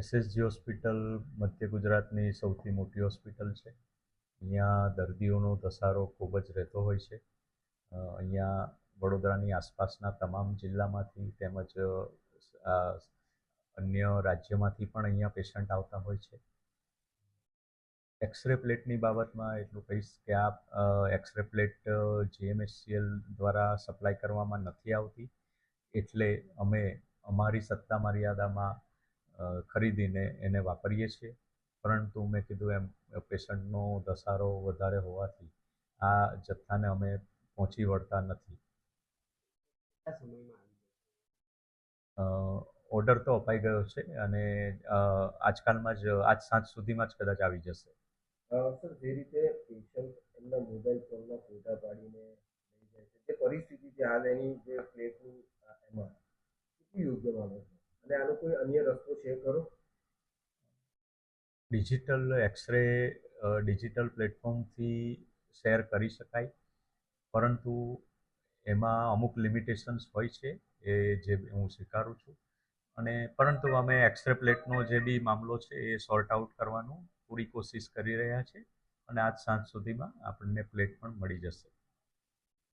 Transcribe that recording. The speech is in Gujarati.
એસએસજી હોસ્પિટલ મધ્ય ગુજરાતની સૌથી મોટી હોસ્પિટલ છે. અહીંયા દર્દીઓનો ધસારો ખૂબ જ રહેતો હોય છે. અહીંયા વડોદરાની આસપાસના તમામ જિલ્લામાંથી તેમજ અન્ય રાજ્યમાંથી પણ અહીંયા પેશન્ટ આવતા હોય છે. એક્સરે પ્લેટની બાબતમાં એટલું કહીશ કે આ એક્સરે પ્લેટ જીએમએસસીએલ દ્વારા સપ્લાય કરવામાં નથી આવતી, એટલે અમે અમારી સત્તા મર્યાદામાં ખરીદીને એને વાપરીએ છીએ. પરંતુ મેં કીધું એમ પેશન્ટનો ધસારો વધારે હોવાથી આ જથ્થાને અમે પહોંચી વળતા નથી. ઓર્ડર તો અપાઈ ગયો છે અને આજકાલમાં જ આજ સાંજ સુધીમાં જ કદાચ આવી જશે. સર, જે રીતે પેશન્ટ એમના મોબાઈલ ફોનના ફોટા પાડીને લઈ જાય છે, જે પરિસ્થિતિ છે હાલ એની જે પ્લેટની એમાં કેટલી યોગ્ય માનો છો અને આનો કોઈ અન્ય રસ્તો છે ખરો? ડિજિટલ એક્સરે ડિજિટલ પ્લેટફોર્મથી શેર કરી શકાય, પરંતુ એમાં અમુક લિમિટેશન્સ હોય છે, એ જે હું સ્વીકારું છું. અને પરંતુ અમે એક્સરે પ્લેટનો જે બી મામલો છે એ સોર્ટ આઉટ કરવાનું પૂરી કોશિશ કરી રહ્યા છે અને આજ સાંજ સુધીમાં આપણને પ્લેટ પણ મળી જશે.